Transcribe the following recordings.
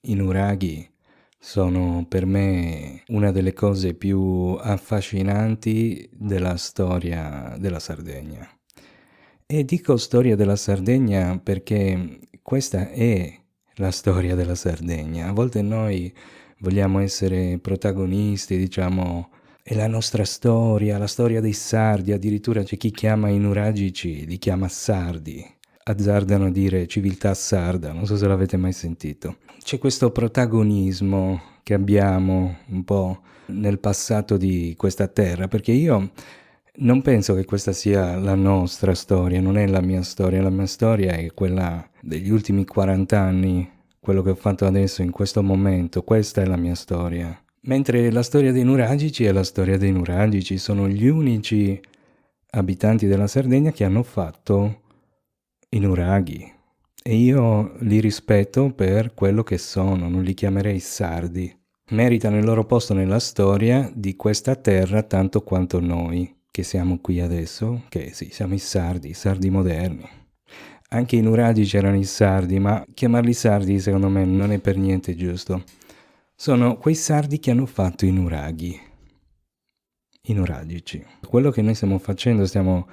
I nuraghi sono per me una delle cose più affascinanti della storia della Sardegna. E dico storia della Sardegna perché questa è la storia della Sardegna. A volte noi vogliamo essere protagonisti, diciamo, è la nostra storia, la storia dei sardi, addirittura c'è chi chiama i nuragici, li chiama sardi. Azzardano a dire civiltà sarda, non so se l'avete mai sentito. C'è questo protagonismo che abbiamo un po' nel passato di questa terra, perché io non penso che questa sia la nostra storia, non è la mia storia è quella degli ultimi 40 anni, quello che ho fatto adesso in questo momento, questa è la mia storia. Mentre la storia dei nuragici è la storia dei nuragici, sono gli unici abitanti della Sardegna che hanno fatto i nuraghi e io li rispetto per quello che sono, non li chiamerei sardi. Meritano il loro posto nella storia di questa terra tanto quanto noi, che siamo qui adesso, che sì, siamo i sardi moderni. Anche i nuragici erano i sardi, ma chiamarli sardi secondo me non è per niente giusto. Sono quei sardi che hanno fatto i nuraghi, i nuragici. Quello che noi stiamo facendo, stiamo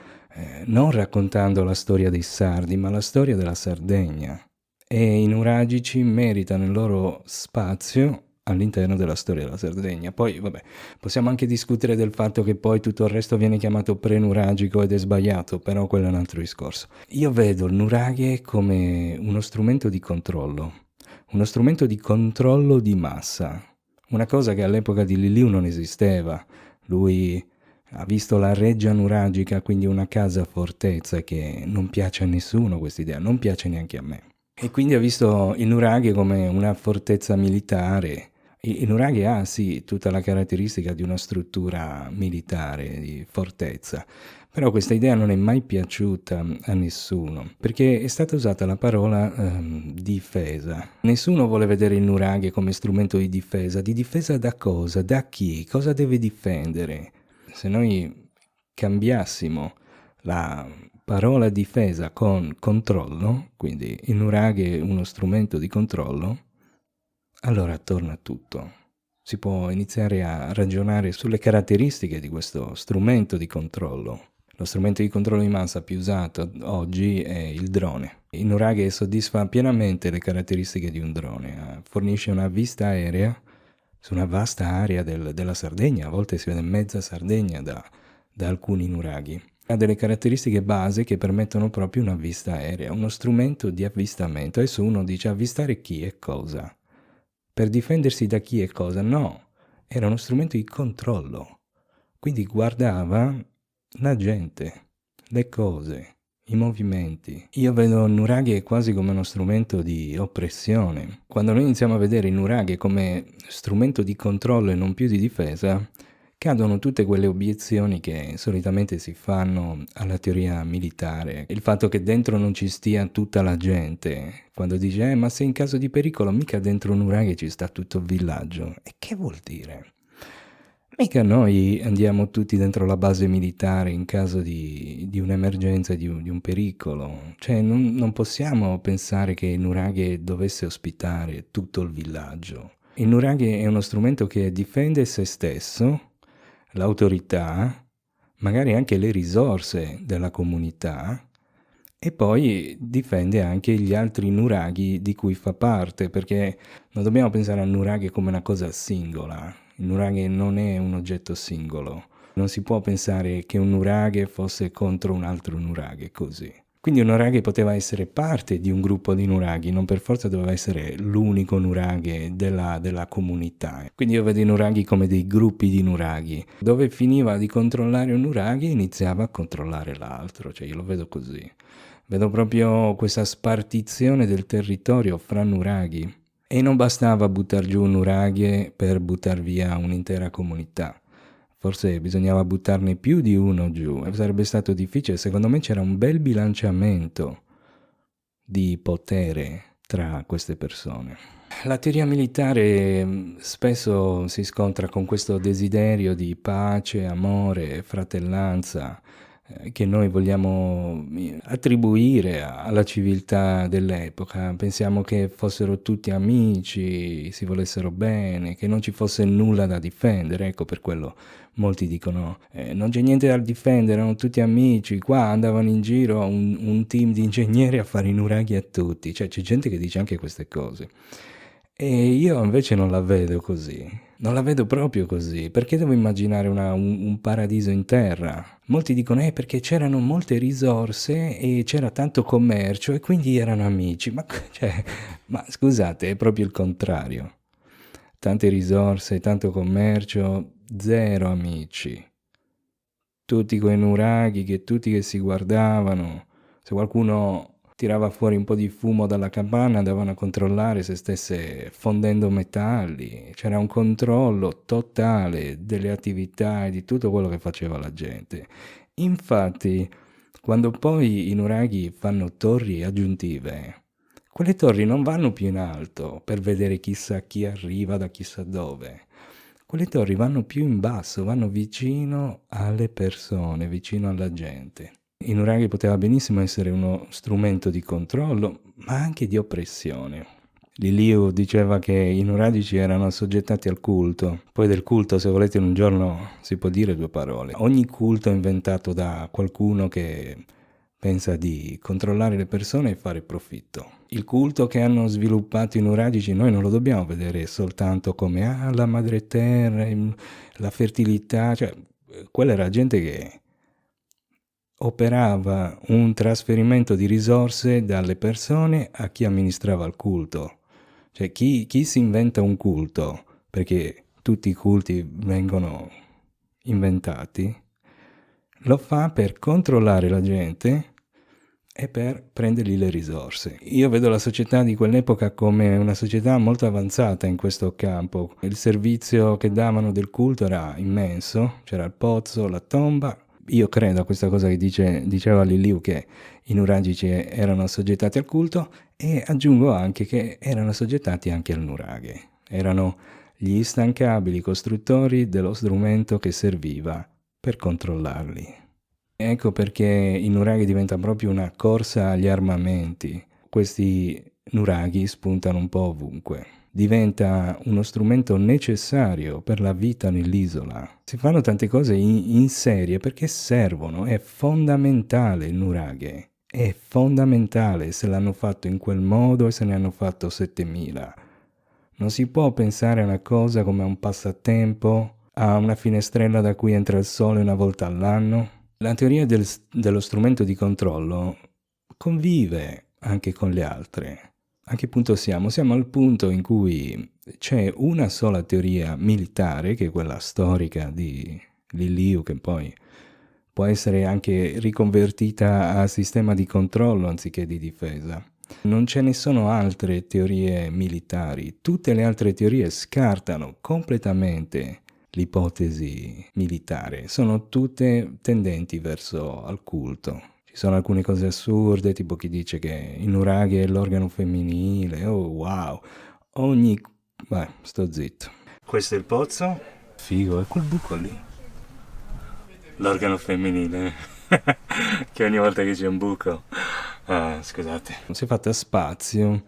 non raccontando la storia dei sardi, ma la storia della Sardegna. E i nuragici meritano il loro spazio all'interno della storia della Sardegna. Poi, vabbè, possiamo anche discutere del fatto che poi tutto il resto viene chiamato prenuragico ed è sbagliato, però quello è un altro discorso. Io vedo il nuraghe come uno strumento di controllo di massa, una cosa che all'epoca di Liliu non esisteva. Lui ha visto la reggia nuragica, quindi una casa fortezza che non piace a nessuno questa idea, non piace neanche a me. E quindi ha visto il nuraghe come una fortezza militare. Il nuraghe ha sì tutta la caratteristica di una struttura militare, di fortezza, però questa idea non è mai piaciuta a nessuno, perché è stata usata la parola difesa. Nessuno vuole vedere il nuraghe come strumento di difesa da cosa, da chi, cosa deve difendere. Se noi cambiassimo la parola difesa con controllo, quindi il nuraghe è uno strumento di controllo, allora torna tutto. Si può iniziare a ragionare sulle caratteristiche di questo strumento di controllo. Lo strumento di controllo di massa più usato oggi è il drone. Il nuraghe soddisfa pienamente le caratteristiche di un drone, fornisce una vista aerea su una vasta area della Sardegna, a volte si vede mezza Sardegna da alcuni nuraghi. Ha delle caratteristiche base che permettono proprio una vista aerea, uno strumento di avvistamento. Adesso uno dice avvistare chi e cosa? Per difendersi da chi e cosa? No, era uno strumento di controllo. Quindi guardava la gente, le cose, i movimenti. Io vedo il nuraghe quasi come uno strumento di oppressione. Quando noi iniziamo a vedere il nuraghe come strumento di controllo e non più di difesa, cadono tutte quelle obiezioni che solitamente si fanno alla teoria militare. Il fatto che dentro non ci stia tutta la gente. Quando dice, ma se in caso di pericolo mica dentro un nuraghe ci sta tutto il villaggio. E che vuol dire? Mica noi andiamo tutti dentro la base militare in caso di un'emergenza, di un pericolo. Cioè, non possiamo pensare che il nuraghe dovesse ospitare tutto il villaggio. Il nuraghe è uno strumento che difende se stesso, l'autorità, magari anche le risorse della comunità, e poi difende anche gli altri nuraghi di cui fa parte, perché non dobbiamo pensare al nuraghe come una cosa singola. Il nuraghe non è un oggetto singolo. Non si può pensare che un nuraghe fosse contro un altro nuraghe così. Quindi un nuraghe poteva essere parte di un gruppo di nuraghi, non per forza doveva essere l'unico nuraghe della comunità. Quindi io vedo i nuraghi come dei gruppi di nuraghi. Dove finiva di controllare un nuraghe iniziava a controllare l'altro, cioè io lo vedo così. Vedo proprio questa spartizione del territorio fra nuraghi. E non bastava buttar giù un nuraghe per buttar via un'intera comunità. Forse bisognava buttarne più di uno giù e sarebbe stato difficile. Secondo me c'era un bel bilanciamento di potere tra queste persone. La teoria militare spesso si scontra con questo desiderio di pace, amore, fratellanza, che noi vogliamo attribuire alla civiltà dell'epoca. Pensiamo che fossero tutti amici, si volessero bene, che non ci fosse nulla da difendere. Ecco, per quello molti dicono non c'è niente da difendere, erano tutti amici. Qua andavano in giro un team di ingegneri a fare i nuraghi a tutti. Cioè, c'è gente che dice anche queste cose. E io invece non la vedo così, non la vedo proprio così, perché devo immaginare un paradiso in terra? Molti dicono, perché c'erano molte risorse e c'era tanto commercio e quindi erano amici, cioè, ma scusate, è proprio il contrario. Tante risorse, tanto commercio, zero amici. Tutti quei nuraghi tutti che si guardavano, se qualcuno tirava fuori un po' di fumo dalla capanna andavano a controllare se stesse fondendo metalli, c'era un controllo totale delle attività e di tutto quello che faceva la gente. Infatti, quando poi i nuraghi fanno torri aggiuntive, quelle torri non vanno più in alto per vedere chissà chi arriva da chissà dove. Quelle torri vanno più in basso, vanno vicino alle persone, vicino alla gente. Il nuraghi poteva benissimo essere uno strumento di controllo, ma anche di oppressione. Liliu diceva che i nuragici erano assoggettati al culto. Poi del culto, se volete, un giorno si può dire due parole. Ogni culto è inventato da qualcuno che pensa di controllare le persone e fare profitto. Il culto che hanno sviluppato i nuragici noi non lo dobbiamo vedere soltanto come la madre terra, la fertilità, cioè quella era gente che operava un trasferimento di risorse dalle persone a chi amministrava il culto. Cioè chi si inventa un culto, perché tutti i culti vengono inventati, lo fa per controllare la gente e per prendergli le risorse. Io vedo la società di quell'epoca come una società molto avanzata in questo campo. Il servizio che davano del culto era immenso, c'era il pozzo, la tomba. Io credo a questa cosa che diceva Liliu, che i nuragici erano assoggettati al culto, e aggiungo anche che erano assoggettati anche al nuraghe. Erano gli instancabili costruttori dello strumento che serviva per controllarli. Ecco perché il nuraghi diventa proprio una corsa agli armamenti. Questi nuraghi spuntano un po' ovunque. Diventa uno strumento necessario per la vita nell'isola. Si fanno tante cose in serie perché servono, è fondamentale il nuraghe. È fondamentale se l'hanno fatto in quel modo e se ne hanno fatto 7000. Non si può pensare a una cosa come a un passatempo, a una finestrella da cui entra il sole una volta all'anno. La teoria dello strumento di controllo convive anche con le altre. A che punto siamo? Siamo al punto in cui c'è una sola teoria militare, che è quella storica di Liliu, che poi può essere anche riconvertita a sistema di controllo anziché di difesa. Non ce ne sono altre teorie militari. Tutte le altre teorie scartano completamente l'ipotesi militare, sono tutte tendenti verso al culto. Ci sono alcune cose assurde, tipo chi dice che il nuraghi è l'organo femminile, oh wow, sto zitto. Questo è il pozzo, figo, è quel buco lì. L'organo femminile, che ogni volta che c'è un buco, scusate. Si è fatta spazio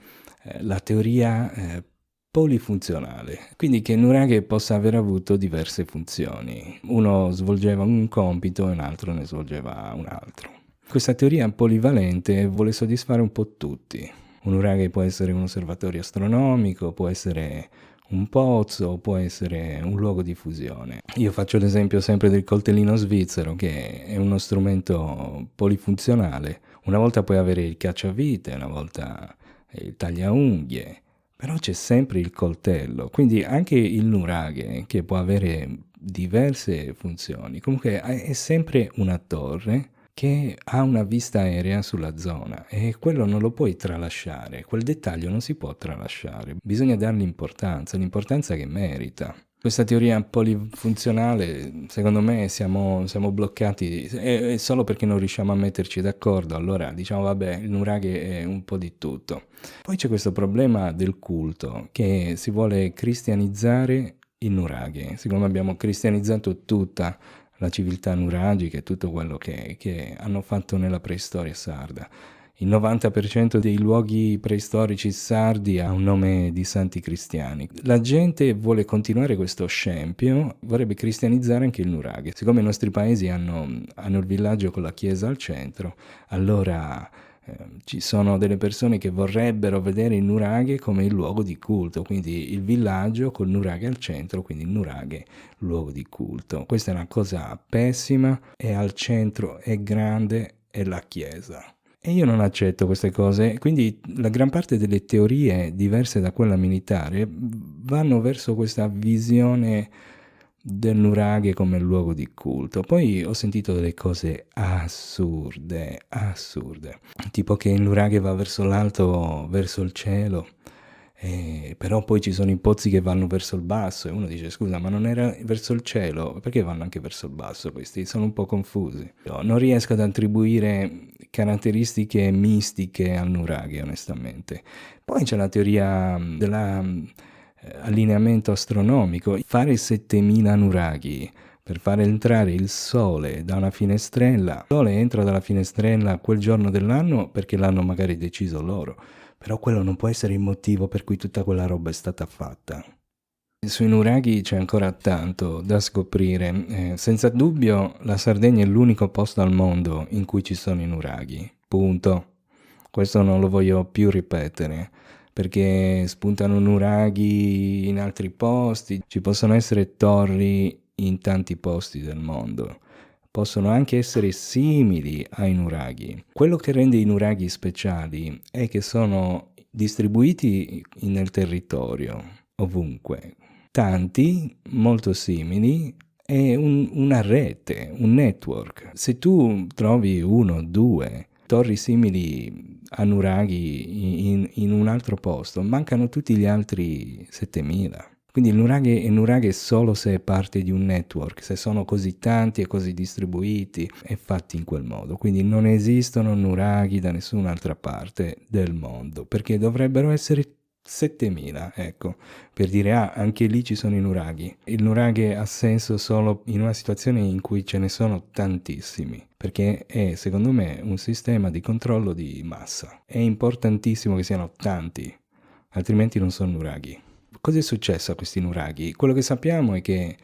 la teoria polifunzionale, quindi che il nuraghe possa aver avuto diverse funzioni. Uno svolgeva un compito e un altro ne svolgeva un altro. Questa teoria polivalente vuole soddisfare un po' tutti. Un nuraghe può essere un osservatorio astronomico, può essere un pozzo, può essere un luogo di fusione. Io faccio l'esempio sempre del coltellino svizzero, che è uno strumento polifunzionale. Una volta puoi avere il cacciavite, una volta il tagliaunghie, però c'è sempre il coltello, quindi anche il nuraghe, che può avere diverse funzioni, comunque è sempre una torre che ha una vista aerea sulla zona e quello non lo puoi tralasciare, quel dettaglio non si può tralasciare, bisogna dargli l'importanza che merita. Questa teoria polifunzionale, secondo me, siamo bloccati, è solo perché non riusciamo a metterci d'accordo, allora diciamo vabbè, il nuraghe è un po' di tutto. Poi c'è questo problema del culto, che si vuole cristianizzare il nuraghe, siccome abbiamo cristianizzato tutta la civiltà nuragica e tutto quello che hanno fatto nella preistoria sarda. Il 90% dei luoghi preistorici sardi ha un nome di santi cristiani. La gente vuole continuare questo scempio, vorrebbe cristianizzare anche il nuraghe. Siccome i nostri paesi hanno il villaggio con la chiesa al centro, allora ci sono delle persone che vorrebbero vedere il nuraghe come il luogo di culto, quindi il villaggio col nuraghe al centro, quindi il nuraghe luogo di culto. Questa è una cosa pessima, e al centro è grande è la chiesa. E io non accetto queste cose, quindi la gran parte delle teorie diverse da quella militare vanno verso questa visione del nuraghe come luogo di culto. Poi ho sentito delle cose assurde, tipo che il nuraghe va verso l'alto, verso il cielo, però poi ci sono i pozzi che vanno verso il basso, e uno dice scusa, ma non era verso il cielo? Perché vanno anche verso il basso questi? Sono un po' confusi. Non riesco ad attribuire caratteristiche mistiche al nuraghe, onestamente. Poi c'è la teoria dell'allineamento astronomico. Fare 7000 nuraghi per far entrare il sole da una finestrella. Il sole entra dalla finestrella quel giorno dell'anno perché l'hanno magari deciso loro. Però quello non può essere il motivo per cui tutta quella roba è stata fatta. Sui nuraghi c'è ancora tanto da scoprire. Senza dubbio la Sardegna è l'unico posto al mondo in cui ci sono i nuraghi. Punto. Questo non lo voglio più ripetere, perché spuntano nuraghi in altri posti. Ci possono essere torri in tanti posti del mondo. Possono anche essere simili ai nuraghi. Quello che rende i nuraghi speciali è che sono distribuiti nel territorio, ovunque. Tanti, molto simili, è una rete, un network. Se tu trovi 1, 2 torri simili a nuraghi in un altro posto, mancano tutti gli altri 7000. Quindi il nuraghe è solo se è parte di un network, se sono così tanti e così distribuiti e fatti in quel modo. Quindi non esistono nuraghi da nessun'altra parte del mondo, perché dovrebbero essere 7000, ecco, per dire anche lì ci sono i nuraghi. Il nuraghe ha senso solo in una situazione in cui ce ne sono tantissimi, perché è secondo me un sistema di controllo di massa. È importantissimo che siano tanti, altrimenti non sono nuraghi. Cosa è successo a questi nuraghi? Quello che sappiamo è che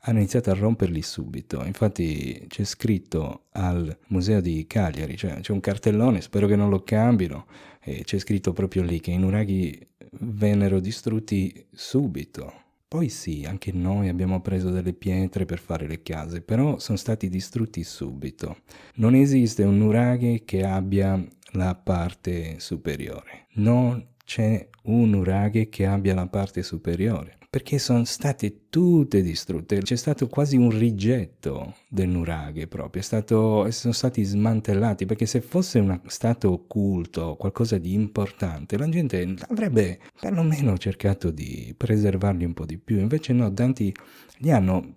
hanno iniziato a romperli subito. Infatti c'è scritto al museo di Cagliari, cioè c'è un cartellone, spero che non lo cambino, e c'è scritto proprio lì che i nuraghi vennero distrutti subito. Poi sì, anche noi abbiamo preso delle pietre per fare le case, però sono stati distrutti subito. Non esiste un nuraghe che abbia la parte superiore. Non c'è un nuraghe che abbia la parte superiore, perché sono state tutte distrutte. C'è stato quasi un rigetto del nuraghe proprio, sono stati smantellati, perché se fosse stato occulto, qualcosa di importante, la gente avrebbe perlomeno cercato di preservarli un po' di più. Invece no, tanti li hanno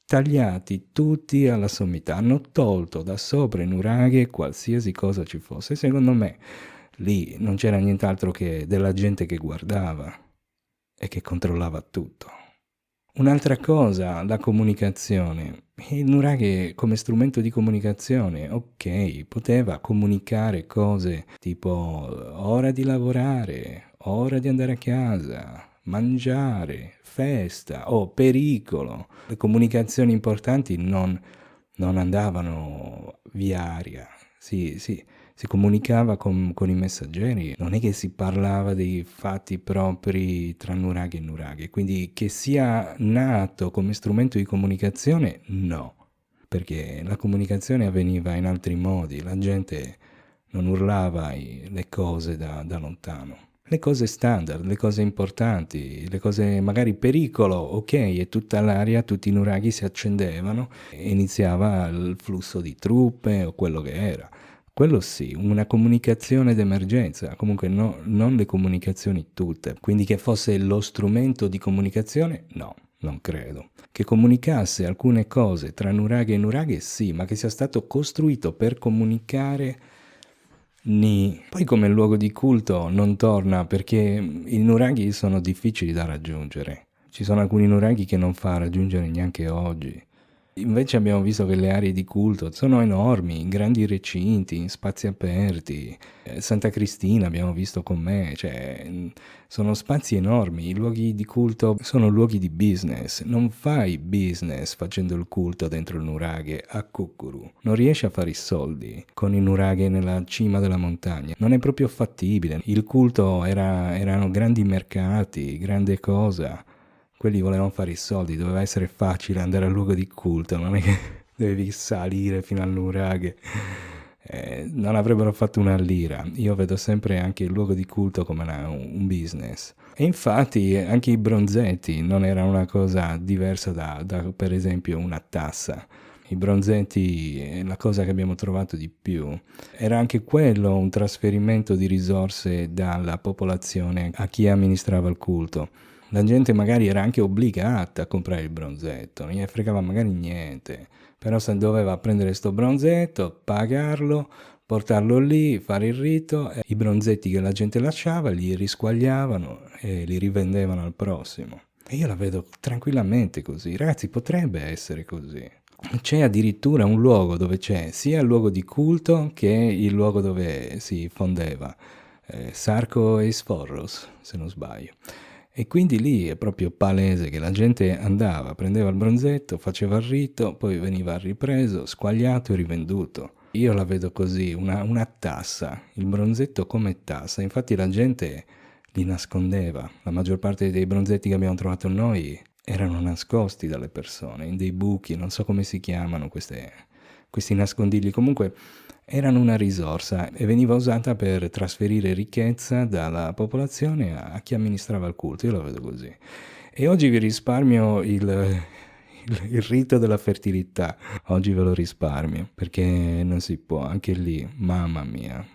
tagliati tutti alla sommità, hanno tolto da sopra i nuraghe qualsiasi cosa ci fosse. Secondo me lì non c'era nient'altro che della gente che guardava e che controllava tutto. Un'altra cosa, la comunicazione. Il nuraghe come strumento di comunicazione, ok, poteva comunicare cose tipo ora di lavorare, ora di andare a casa, mangiare, festa o pericolo. Le comunicazioni importanti non andavano via aria. Si comunicava con i messaggeri, non è che si parlava dei fatti propri tra nuraghe e nuraghe, quindi che sia nato come strumento di comunicazione, no, perché la comunicazione avveniva in altri modi, la gente non urlava le cose da lontano. Le cose standard, le cose importanti, le cose magari pericolo, ok, e tutta l'aria, tutti i nuraghi si accendevano e iniziava il flusso di truppe o quello che era. Quello sì, una comunicazione d'emergenza, comunque non le comunicazioni tutte. Quindi che fosse lo strumento di comunicazione? No, non credo. Che comunicasse alcune cose tra nuraghe e nuraghe? Sì, ma che sia stato costruito per comunicare? Ni. Poi come luogo di culto non torna, perché i nuraghi sono difficili da raggiungere. Ci sono alcuni nuraghi che non fa raggiungere neanche oggi. Invece abbiamo visto che le aree di culto sono enormi, in grandi recinti, in spazi aperti. Santa Cristina abbiamo visto com'è, cioè sono spazi enormi. I luoghi di culto sono luoghi di business. Non fai business facendo il culto dentro il nuraghe a Cuccuru. Non riesci a fare i soldi con il nuraghe nella cima della montagna. Non è proprio fattibile. Il culto erano grandi mercati, grande cosa. Quelli volevano fare i soldi, doveva essere facile andare al luogo di culto, non è che dovevi salire fino al nuraghe. Non avrebbero fatto una lira. Io vedo sempre anche il luogo di culto come un business. E infatti anche i bronzetti non era una cosa diversa da per esempio una tassa. I bronzetti è la cosa che abbiamo trovato di più. Era anche quello un trasferimento di risorse dalla popolazione a chi amministrava il culto. La gente magari era anche obbligata a comprare il bronzetto, non gli fregava magari niente, però se doveva prendere sto bronzetto, pagarlo, portarlo lì, fare il rito, e i bronzetti che la gente lasciava li risquagliavano e li rivendevano al prossimo. E io la vedo tranquillamente così, ragazzi, potrebbe essere così. C'è addirittura un luogo dove c'è sia il luogo di culto che il luogo dove si fondeva, Sarco e Sforros, se non sbaglio. E quindi lì è proprio palese che la gente andava, prendeva il bronzetto, faceva il rito, poi veniva ripreso, squagliato e rivenduto. Io la vedo così, una tassa, il bronzetto come tassa. Infatti la gente li nascondeva. La maggior parte dei bronzetti che abbiamo trovato noi erano nascosti dalle persone, in dei buchi, non so come si chiamano questi nascondigli. Comunque erano una risorsa e veniva usata per trasferire ricchezza dalla popolazione a chi amministrava il culto, io lo vedo così. E oggi vi risparmio il rito della fertilità, oggi ve lo risparmio, perché non si può, anche lì, mamma mia.